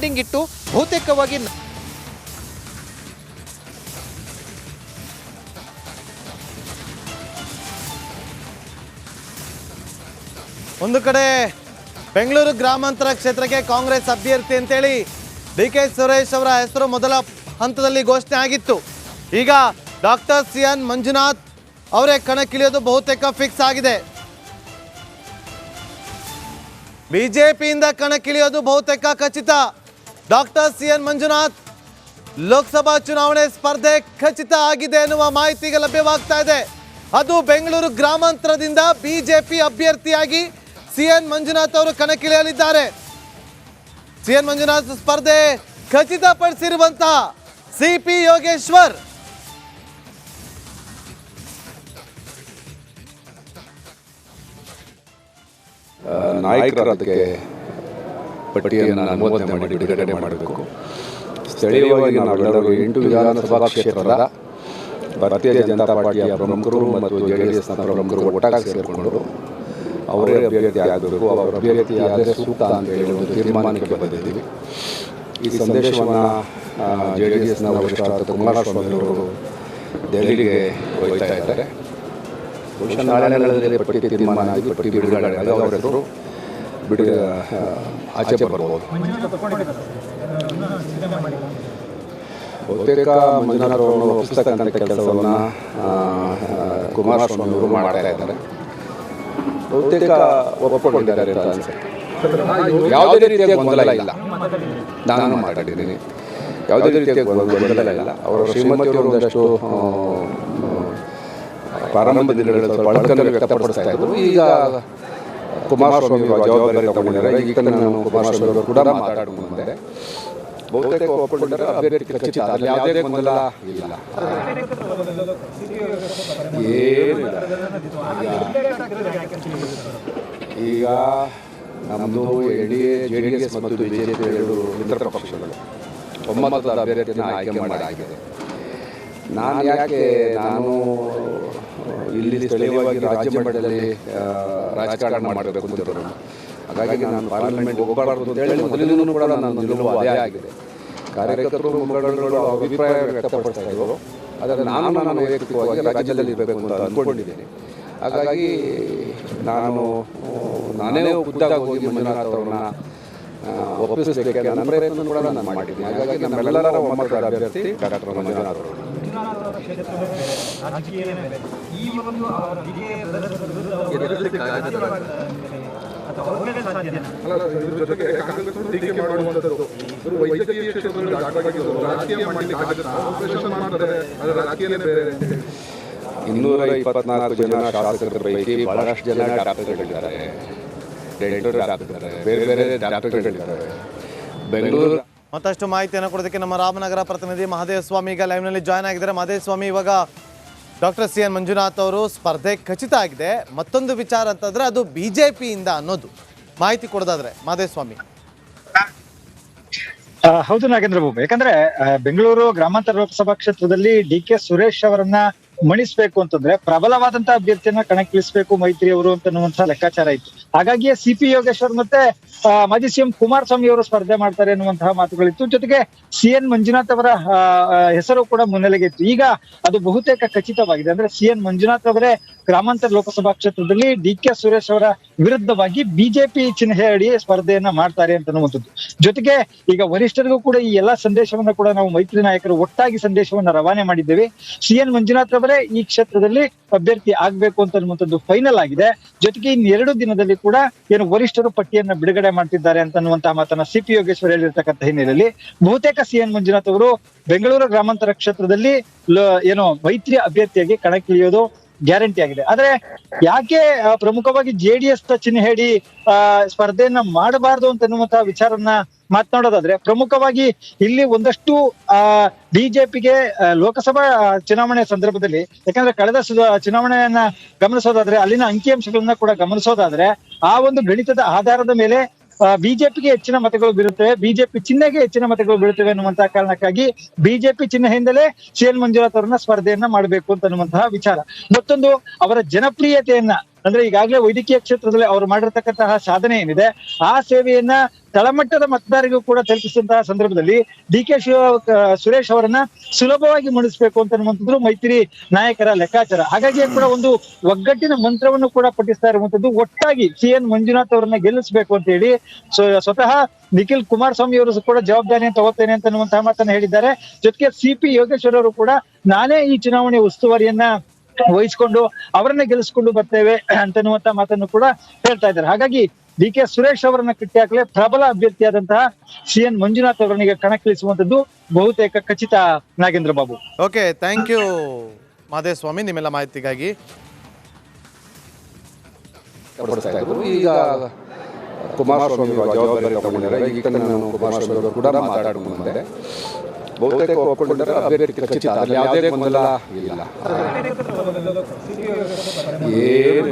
Pending ಇಟ್ಟು ಬಹುತೇಕವಾಗಿ ಒಂದು ಕಡೆ ಬೆಂಗಳೂರು ಗ್ರಾಮಾಂತರ ಕ್ಷೇತ್ರಕ್ಕೆ ಕಾಂಗ್ರೆಸ್ ಅಭ್ಯರ್ಥಿ ಅಂತೇಳಿ ಡಿ.ಕೆ. ಸುರೇಶ್ ಅವರ ಹೆಸರು ಮೊದಲ ಹಂತದಲ್ಲಿ ಘೋಷಣೆ ಆಗಿತ್ತು. ಈಗ ಡಾಕ್ಟರ್ ಸಿ.ಎನ್. ಮಂಜುನಾಥ್ ಅವರೇ ಕಣಕ್ಕಿಳಿಯೋದು ಬಹುತೇಕ ಫಿಕ್ಸ್ ಆಗಿದೆ. ಬಿಜೆಪಿಯಿಂದ ಕಣಕ್ಕಿಳಿಯೋದು ಬಹುತೇಕ ಖಚಿತ. Doctor CN. ಮಂಜುನಾಥ್ ಲೋಕಸಭಾ ಚುನಾವಣೆ ಸ್ಪರ್ಧೆ ಖಚಿತ ಆಗಿದೆ ಎನ್ನುವ ಮಾಹಿತಿ ಈಗ ಲಭ್ಯವಾಗ್ತಾ ಇದೆ. ಅದು ಬೆಂಗಳೂರು ಗ್ರಾಮಾಂತರದಿಂದ ಬಿಜೆಪಿ ಅಭ್ಯರ್ಥಿಯಾಗಿ ಸಿ.ಎನ್. ಮಂಜುನಾಥ್ ಅವರು ಕಣಕ್ಕಿಳಿಯಲಿದ್ದಾರೆ. ಸಿ.ಎನ್. ಮಂಜುನಾಥ್ ಸ್ಪರ್ಧೆ ಖಚಿತಪಡಿಸಿರುವಂತಹ ಸಿ.ಪಿ. ಯೋಗೇಶ್ವರ್ ನಾಯಕರ ಅದಕ್ಕೆ ಪಟ್ಟಿಯನ್ನು ಅನುಮೋದನೆ ಮಾಡಿ ಬಿಡುಗಡೆ ಮಾಡಬೇಕು. ಸ್ಥಳೀಯವಾಗಿ ನಾವೆಲ್ಲರೂ 8 ವಿಧಾನಸಭಾ ಕ್ಷೇತ್ರದ ಭಾರತೀಯ ಜನತಾ ಪಾರ್ಟಿಯ ಪ್ರಮುಖರು ಮತ್ತು JDS ಪ್ರಮುಖರು ಒಟ್ಟಾಗಿ ಸೇರಿಕೊಂಡು ಅವರೇ ಅಭ್ಯರ್ಥಿ ಆಗಬೇಕು. ಅವರ ಅಭ್ಯರ್ಥಿ ಆದರೆ ಸೂಕ್ತ ಅಂತ ಹೇಳಿ ಒಂದು ತೀರ್ಮಾನಕ್ಕೆ ಬಂದಿದ್ದೀವಿ. ಈ ಸಂದೇಶವನ್ನು JDSನ ವರಿಷ್ಠರಾದ ಕುಮಾರಸ್ವಾಮಿ ಅವರು ದೆಹಲಿಗೆ ಹೋಗ್ತಾ ಇದ್ದಾರೆ. ಬಹುಶಃ ನಾಳೆ ಪಟ್ಟಿ ತೀರ್ಮಾನ ಆಗಿ ಪಟ್ಟಿ ಬಿಡುಗಡೆ ಆಗಿ ಅವರ ಹೆಸರು ಆಚೆ ಬರ್ಬೋದು. ಬಹುತೇಕ ಮಂಜುನಾಥ್ ಅವರನ್ನು ಒಪ್ಪಿಸ್ತಕ್ಕಂಥ ಕೆಲಸವನ್ನು ಕುಮಾರಸ್ವಾಮಿ ಅವರು ಮಾಡ್ತಾ ಇದ್ದಾರೆ. ಬಹುತೇಕ ಒಪ್ಪಿಕೊಂಡಿದ್ದಾರೆ ಅಂತ ಅನ್ಸುತ್ತೆ. ಯಾವುದೇ ರೀತಿಯ ಗೊಂದಲ ಇಲ್ಲ. ನಾನು ಮಾತಾಡಿದ್ದೀನಿ, ಯಾವುದೇ ರೀತಿಯ ಗೊಂದಲ ಇಲ್ಲ. ಅವರ ಶ್ರೀಮತಿಯವರು ಒಂದಷ್ಟು ಪ್ರಾರಂಭ ದಿನಗಳಲ್ಲಿ ಬಳಕನ್ನು ವ್ಯಕ್ತಪಡಿಸ್ತಾ ಇದ್ರು. ಈಗ ಕುಮಾರಸ್ವಾಮಿ ಜವಾಬ್ದಾರಿ ತಗೊಂಡಿದ್ದಾರೆ. ಈಗ ನಾನು ಕುಮಾರಸ್ವಾಮಿ ಅವರು ಕೂಡ ಮಾತಾಡ್ಕೊಂಡು ಬಂದೆ. ಬಹುತೇಕ ಒಪ್ಪಿಕೊಂಡಿದ್ದಾರೆ. ಅಭ್ಯರ್ಥಿ ಖಚಿತ, ಅದರಲ್ಲಿ ಯಾವುದೇ ಗೊಂದಲ ಇಲ್ಲ, ಏನಿಲ್ಲ. ಈಗ ನಮ್ಮದು NDA JDS ಮತ್ತು BJP ಎರಡು ಮಿತ್ರ ಪಕ್ಷಗಳು ಒಮ್ಮತದ ಅಭ್ಯರ್ಥಿಯನ್ನು ಆಯ್ಕೆ ಮಾಡಲಾಗಿದೆ. ನಾನು ಇಲ್ಲಿ ಸ್ಥಳೀಯವಾಗಿ ರಾಜ್ಯ ಮಟ್ಟದಲ್ಲಿ ರಾಜಕಾರಣ ಮಾಡಬೇಕು ಅಂತಿರೋರು. ಹಾಗಾಗಿ ನಾನು ಪಾರ್ಲಿಮೆಂಟ್ ಹೋಗಬಾರ್ದು ಅಂತೇಳಿ ಮೊದಲಿನೂ ಕೂಡ ನಾನು ನಿಲುವು ಅದೇ ಆಗಿದೆ. ಕಾರ್ಯಕರ್ತರು ಮುಖಂಡರುಗಳು ಅಭಿಪ್ರಾಯ ವ್ಯಕ್ತಪಡಿಸ್ತಾ ಇದ್ರು. ಆದರೆ ನಾನು ವೈಯಕ್ತಿಕವಾಗಿ ರಾಜ್ಯದಲ್ಲಿ ಇರಬೇಕು ಅಂತ ಅಂದ್ಕೊಂಡಿದ್ದೀನಿ. ಹಾಗಾಗಿ ನಾನೇ ಖುದ್ದಾಗಿ ಹೋಗಿ ಮಂಜುನಾಥ್ ಅವರನ್ನ ಒಪ್ಪಿಸಲಿಕ್ಕೆ ನನ್ನ ಪ್ರಯತ್ನ ಕೂಡ ನಾನು ಮಾಡಿದ್ದೀನಿ. ಹಾಗಾಗಿ ನಮ್ಮೆಲ್ಲರ ಒಮ್ಮತದ ಅಭ್ಯರ್ಥಿ ಡಾಕ್ಟರ್ ಮಂಜುನಾಥ್ ಅವರು. ಇನ್ನೂರ 24 ಜನ ಶಾಸಕರ ಪೈಕಿ ಬಹಳಷ್ಟು ಜನ ಡಾಕ್ಟರ್ಗಳಿದ್ದಾರೆ, ಡೆಂಟಲ್ ಡಾಕ್ಟರ್, ಬೇರೆ ಬೇರೆ ಡಾಕ್ಟರ್ಗಳಿದ್ದಾರೆ ಬೆಂಗಳೂರು. ಮತ್ತಷ್ಟು ಮಾಹಿತಿಯನ್ನು ಕೊಡೋದಕ್ಕೆ ನಮ್ಮ ರಾಮನಗರ ಪ್ರತಿನಿಧಿ ಮಹದೇವ ಸ್ವಾಮಿ ಈಗ ಲೈವ್ನಲ್ಲಿ ಜಾಯ್ನ್ ಆಗಿದ್ದಾರೆ. ಮಹದೇವ ಸ್ವಾಮಿ, ಇವಾಗ ಡಾಕ್ಟರ್ ಸಿ.ಎನ್. ಮಂಜುನಾಥ್ ಅವರು ಸ್ಪರ್ಧೆ ಖಚಿತ ಆಗಿದೆ. ಮತ್ತೊಂದು ವಿಚಾರ ಅಂತಂದ್ರೆ ಅದು ಬಿಜೆಪಿಯಿಂದ ಅನ್ನೋದು ಮಾಹಿತಿ ಕೊಡೋದಾದ್ರೆ ಮಹದೇವ ಸ್ವಾಮಿ. ಹೌದು ನಾಗೇಂದ್ರ ಬಾಬು, ಯಾಕಂದ್ರೆ ಬೆಂಗಳೂರು ಗ್ರಾಮಾಂತರ ಲೋಕಸಭಾ ಕ್ಷೇತ್ರದಲ್ಲಿ ಡಿ.ಕೆ. ಸುರೇಶ್ ಅವರನ್ನ ಮಣಿಸ್ಬೇಕು ಅಂತಂದ್ರೆ ಪ್ರಬಲವಾದಂತಹ ಅಭ್ಯರ್ಥಿಯನ್ನ ಕಣಕ್ಕಿಳಿಸಬೇಕು ಮೈತ್ರಿ ಅವರು ಅಂತನ್ನುವಂತಹ ಲೆಕ್ಕಾಚಾರ ಇತ್ತು. ಹಾಗಾಗಿಯೇ ಸಿ.ಪಿ. ಯೋಗೇಶ್ವರ್ ಮತ್ತೆ ಮಾಜಿ ಸಿಎಂ ಕುಮಾರಸ್ವಾಮಿ ಅವರು ಸ್ಪರ್ಧೆ ಮಾಡ್ತಾರೆ ಎನ್ನುವಂತಹ ಮಾತುಗಳಿತ್ತು. ಜೊತೆಗೆ ಸಿ.ಎನ್. ಮಂಜುನಾಥ್ ಅವರ ಹೆಸರು ಕೂಡ ಮುನ್ನೆಲೆಗೆ ಇತ್ತು. ಈಗ ಅದು ಬಹುತೇಕ ಖಚಿತವಾಗಿದೆ. ಅಂದ್ರೆ ಸಿ.ಎನ್. ಮಂಜುನಾಥ್ ಅವರೇ ಗ್ರಾಮಾಂತರ ಲೋಕಸಭಾ ಕ್ಷೇತ್ರದಲ್ಲಿ ಡಿ.ಕೆ. ಸುರೇಶ್ ಅವರ ವಿರುದ್ಧವಾಗಿ ಬಿಜೆಪಿ ಚಿಹ್ನೆ ಅಡಿ ಸ್ಪರ್ಧೆಯನ್ನ ಮಾಡ್ತಾರೆ ಅಂತನ್ನುವಂಥದ್ದು. ಜೊತೆಗೆ ಈಗ ವರಿಷ್ಠರಿಗೂ ಕೂಡ ಈ ಎಲ್ಲಾ ಸಂದೇಶವನ್ನ ಕೂಡ ನಾವು ಮೈತ್ರಿ ನಾಯಕರು ಒಟ್ಟಾಗಿ ಸಂದೇಶವನ್ನ ರವಾನೆ ಮಾಡಿದ್ದೇವೆ. ಸಿ.ಎನ್. ಮಂಜುನಾಥ್ ಅವರೇ ಈ ಕ್ಷೇತ್ರದಲ್ಲಿ ಅಭ್ಯರ್ಥಿ ಆಗ್ಬೇಕು ಅಂತನ್ನುವಂಥದ್ದು ಫೈನಲ್ ಆಗಿದೆ. ಜೊತೆಗೆ ಇನ್ನು 2 ದಿನದಲ್ಲಿ ಕೂಡ ಏನು ವರಿಷ್ಠರು ಪಟ್ಟಿಯನ್ನ ಬಿಡುಗಡೆ ಮಾಡ್ತಿದ್ದಾರೆ ಅಂತನ್ನುವಂತಹ ಮಾತನ್ನ ಸಿ.ಪಿ. ಯೋಗೇಶ್ವರ್ ಹೇಳಿರ್ತಕ್ಕಂಥ ಹಿನ್ನೆಲೆಯಲ್ಲಿ ಬಹುತೇಕ ಸಿ.ಎನ್. ಮಂಜುನಾಥ್ ಅವರು ಬೆಂಗಳೂರು ಗ್ರಾಮಾಂತರ ಕ್ಷೇತ್ರದಲ್ಲಿ ಏನು ಮೈತ್ರಿ ಅಭ್ಯರ್ಥಿಯಾಗಿ ಕಣಕ್ಕಿಳಿಯೋದು ಗ್ಯಾರಂಟಿ ಆಗಿದೆ. ಆದ್ರೆ ಯಾಕೆ ಪ್ರಮುಖವಾಗಿ JDS ಚಿಹ್ನೆ ಹೇಳಿ ಸ್ಪರ್ಧೆಯನ್ನ ಮಾಡಬಾರ್ದು ಅಂತನ್ನುವಂತಹ ವಿಚಾರನ್ನ ಮಾತನಾಡೋದಾದ್ರೆ, ಪ್ರಮುಖವಾಗಿ ಇಲ್ಲಿ ಒಂದಷ್ಟು ಬಿಜೆಪಿಗೆ ಲೋಕಸಭಾ ಚುನಾವಣೆ ಸಂದರ್ಭದಲ್ಲಿ, ಯಾಕಂದ್ರೆ ಕಳೆದ ಚುನಾವಣೆಯನ್ನ ಗಮನಿಸೋದಾದ್ರೆ ಅಲ್ಲಿನ ಅಂಕಿಅಂಶಗಳನ್ನ ಕೂಡ ಗಮನಿಸೋದಾದ್ರೆ ಆ ಒಂದು ಗಣಿತದ ಆಧಾರದ ಮೇಲೆ ಬಿಜೆಪಿಗೆ ಹೆಚ್ಚಿನ ಮತಗಳು ಬೀಳುತ್ತವೆ, ಬಿಜೆಪಿ ಚಿಹ್ನೆಗೆ ಹೆಚ್ಚಿನ ಮತಗಳು ಬೀಳುತ್ತವೆ ಅನ್ನುವಂತಹ ಕಾರಣಕ್ಕಾಗಿ ಬಿಜೆಪಿ ಚಿಹ್ನೆಯಿಂದಲೇ ಸಿ.ಎನ್. ಮಂಜುನಾಥ್ ಅವರನ್ನ ಸ್ಪರ್ಧೆಯನ್ನ ಮಾಡಬೇಕು ಅಂತನ್ನುವಂತಹ ವಿಚಾರ. ಮತ್ತೊಂದು, ಅವರ ಜನಪ್ರಿಯತೆಯನ್ನ ಅಂದ್ರೆ ಈಗಾಗಲೇ ವೈದ್ಯಕೀಯ ಕ್ಷೇತ್ರದಲ್ಲಿ ಅವರು ಮಾಡಿರ್ತಕ್ಕಂತಹ ಸಾಧನೆ ಏನಿದೆ ಆ ಸೇವೆಯನ್ನ ತಳಮಟ್ಟದ ಮತದಾರರಿಗೂ ಕೂಡ ತಲುಪಿಸಿದಂತಹ ಸಂದರ್ಭದಲ್ಲಿ ಸುರೇಶ್ ಅವರನ್ನ ಸುಲಭವಾಗಿ ಮುಣಿಸ್ಬೇಕು ಅಂತನ್ನುವಂಥದ್ದು ಮೈತ್ರಿ ನಾಯಕರ ಲೆಕ್ಕಾಚಾರ. ಹಾಗಾಗಿ ಕೂಡ ಒಂದು ಒಗ್ಗಟ್ಟಿನ ಮಂತ್ರವನ್ನು ಕೂಡ ಪಠಿಸ್ತಾ ಇರುವಂತದ್ದು, ಒಟ್ಟಾಗಿ CN ಮಂಜುನಾಥ್ ಅವರನ್ನ ಗೆಲ್ಲಿಸಬೇಕು ಅಂತ ಹೇಳಿ ಸ್ವತಃ ನಿಖಿಲ್ ಕುಮಾರಸ್ವಾಮಿ ಅವರು ಕೂಡ ಜವಾಬ್ದಾರಿಯನ್ನು ತಗೋತೇನೆ ಅಂತನ್ನುವಂತಹ ಮಾತನ್ನ ಹೇಳಿದ್ದಾರೆ. ಜೊತೆಗೆ CP ಯೋಗೇಶ್ವರ್ ಅವರು ಕೂಡ ನಾನೇ ಈ ಚುನಾವಣೆ ಉಸ್ತುವಾರಿಯನ್ನ ವಹಿಸಿಕೊಂಡು ಅವರನ್ನ ಗೆಲ್ಲಿಸ್ಕೊಂಡು ಬರ್ತೇವೆ ಅಂತನ್ನುವಂತ ಮಾತನ್ನು ಕೂಡ ಹೇಳ್ತಾ ಇದ್ದಾರೆ. ಹಾಗಾಗಿ DK ಸುರೇಶ್ ಅವರನ್ನ ಕಟ್ಟಿಹಾಕಲೇ ಪ್ರಬಲ ಅಭ್ಯರ್ಥಿಯಾದಂತಹ CN ಮಂಜುನಾಥ್ ಅವರನಿಗೆ ಕಣಕ್ಕಿಳಿಸುವಂತದ್ದು ಬಹುತೇಕ ಖಚಿತ. Nagendra Babu. Okay, thank you Madeswamy ನಿಮ್ಮೆಲ್ಲ ಮಾಹಿತಿಗಾಗಿ. ಈಗ ಕುಮಾರಸ್ವಾಮಿ ಜವಾಬ್ದಾರಿ ತಗೊಂಡಿದ್ದಾರೆ. ಈಗ ನಾನು ಕುಮಾರಸ್ವಾಮಿ ಅವರು ಕೂಡ ಮಾತಾಡ್ಕೊಂಡು ಬಂದೆ. ಬಹುತೇಕ ಒಪ್ಪಿಕೊಂಡಿದ್ದಾರೆ, ಅಭ್ಯರ್ಥಿ ಖಚಿತ, ಅದರಲ್ಲಿ ಯಾವುದೇ ಗೊಂದಲ ಇಲ್ಲ, ಏನಿಲ್ಲ.